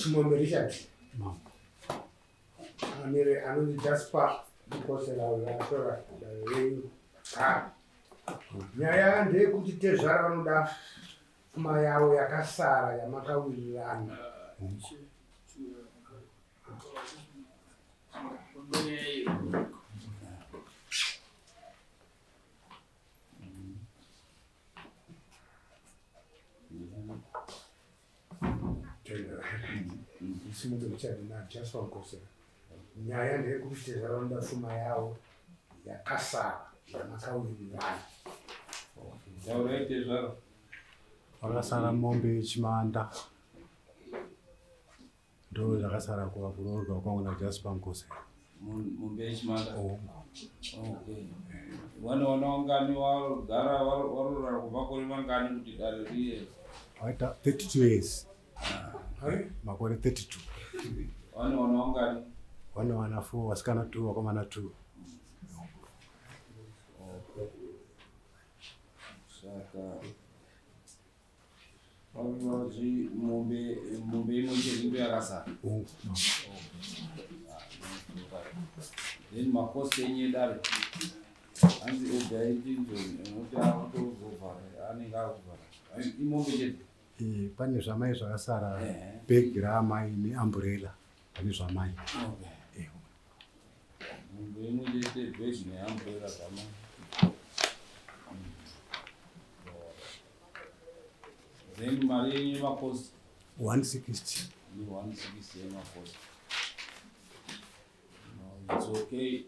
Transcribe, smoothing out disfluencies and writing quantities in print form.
chimombe Richard. Anonzi Jasper kukosera uyatora wenyu. Nyaya ndeyekuti tezvara vanoda pfuma yavo yakasara yamakawirirana. Chimombe Richard naJasper kukosera. Nyaya ndeyekuti tezvara vanoda pfuma yavo yakasara yamakawirirana. Wakasara mombe Chimanda ndo zvakasara kuvakuroorwa kwangu naJasper Nkosera. Mombe Chimanda. Okay. Vanoona ungani wagara warora kubva kuri mangani kuti dare riye. Waita 32 years. Makore 32. Vanoona ungani? Vanowana 4 vasikana 2 vakomana 2. Saka vanozi mombe imwe ndo yakasara. Then makosi enye dare hanzi ega itinzoni noti akutozovhara anenge akuvhara imombe chete. Pane zvamai zvakasara bhegi raamai neamburela pane zvamai. Mombe imwe chete bhegi neamburela zvamai. Then mari yenye makosi 160. Ni 160 yemakosi. No, it's okay.